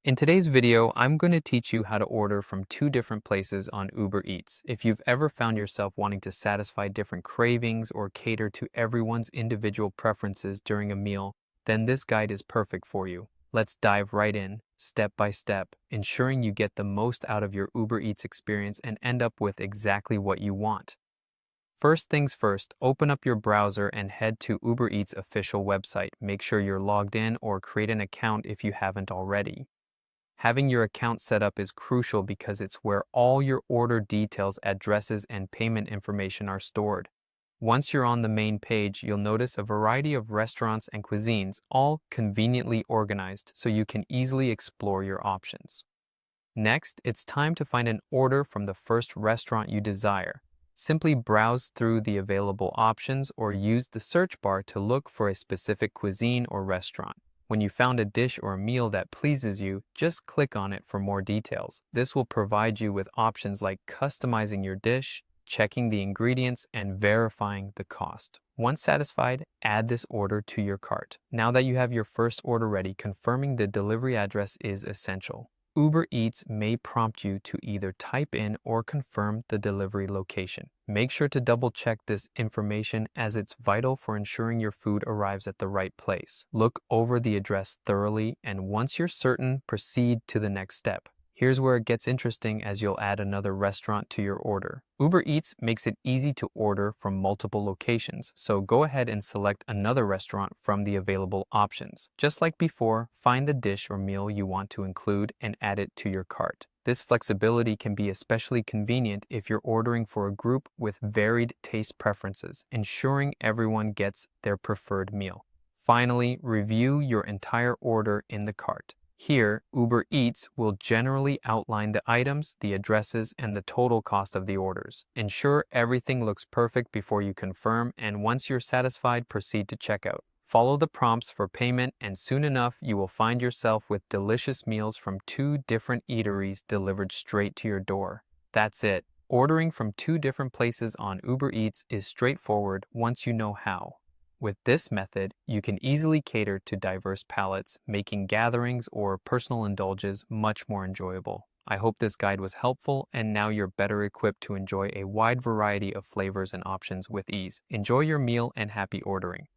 In today's video, I'm going to teach you how to order from two different places on Uber Eats. If you've ever found yourself wanting to satisfy different cravings or cater to everyone's individual preferences during a meal, then this guide is perfect for you. Let's dive right in, step by step, ensuring you get the most out of your Uber Eats experience and end up with exactly what you want. First things first, open up your browser and head to Uber Eats' official website. Make sure you're logged in or create an account if you haven't already. Having your account set up is crucial because it's where all your order details, addresses, and payment information are stored. Once you're on the main page, you'll notice a variety of restaurants and cuisines, all conveniently organized so you can easily explore your options. Next, it's time to find an order from the first restaurant you desire. Simply browse through the available options or use the search bar to look for a specific cuisine or restaurant. When you found a dish or a meal that pleases you, just click on it for more details. This will provide you with options like customizing your dish, checking the ingredients, and verifying the cost. Once satisfied, add this order to your cart. Now that you have your first order ready, confirming the delivery address is essential. Uber Eats may prompt you to either type in or confirm the delivery location. Make sure to double check this information as it's vital for ensuring your food arrives at the right place. Look over the address thoroughly, and once you're certain, proceed to the next step. Here's where it gets interesting as you'll add another restaurant to your order. Uber Eats makes it easy to order from multiple locations, so go ahead and select another restaurant from the available options. Just like before, find the dish or meal you want to include and add it to your cart. This flexibility can be especially convenient if you're ordering for a group with varied taste preferences, ensuring everyone gets their preferred meal. Finally, review your entire order in the cart. Here, Uber Eats will generally outline the items, the addresses, and the total cost of the orders. Ensure everything looks perfect before you confirm, and once you're satisfied, proceed to checkout. Follow the prompts for payment, and soon enough, you will find yourself with delicious meals from two different eateries delivered straight to your door. That's it. Ordering from two different places on Uber Eats is straightforward once you know how. With this method, you can easily cater to diverse palates, making gatherings or personal indulges much more enjoyable. I hope this guide was helpful, and now you're better equipped to enjoy a wide variety of flavors and options with ease. Enjoy your meal and happy ordering.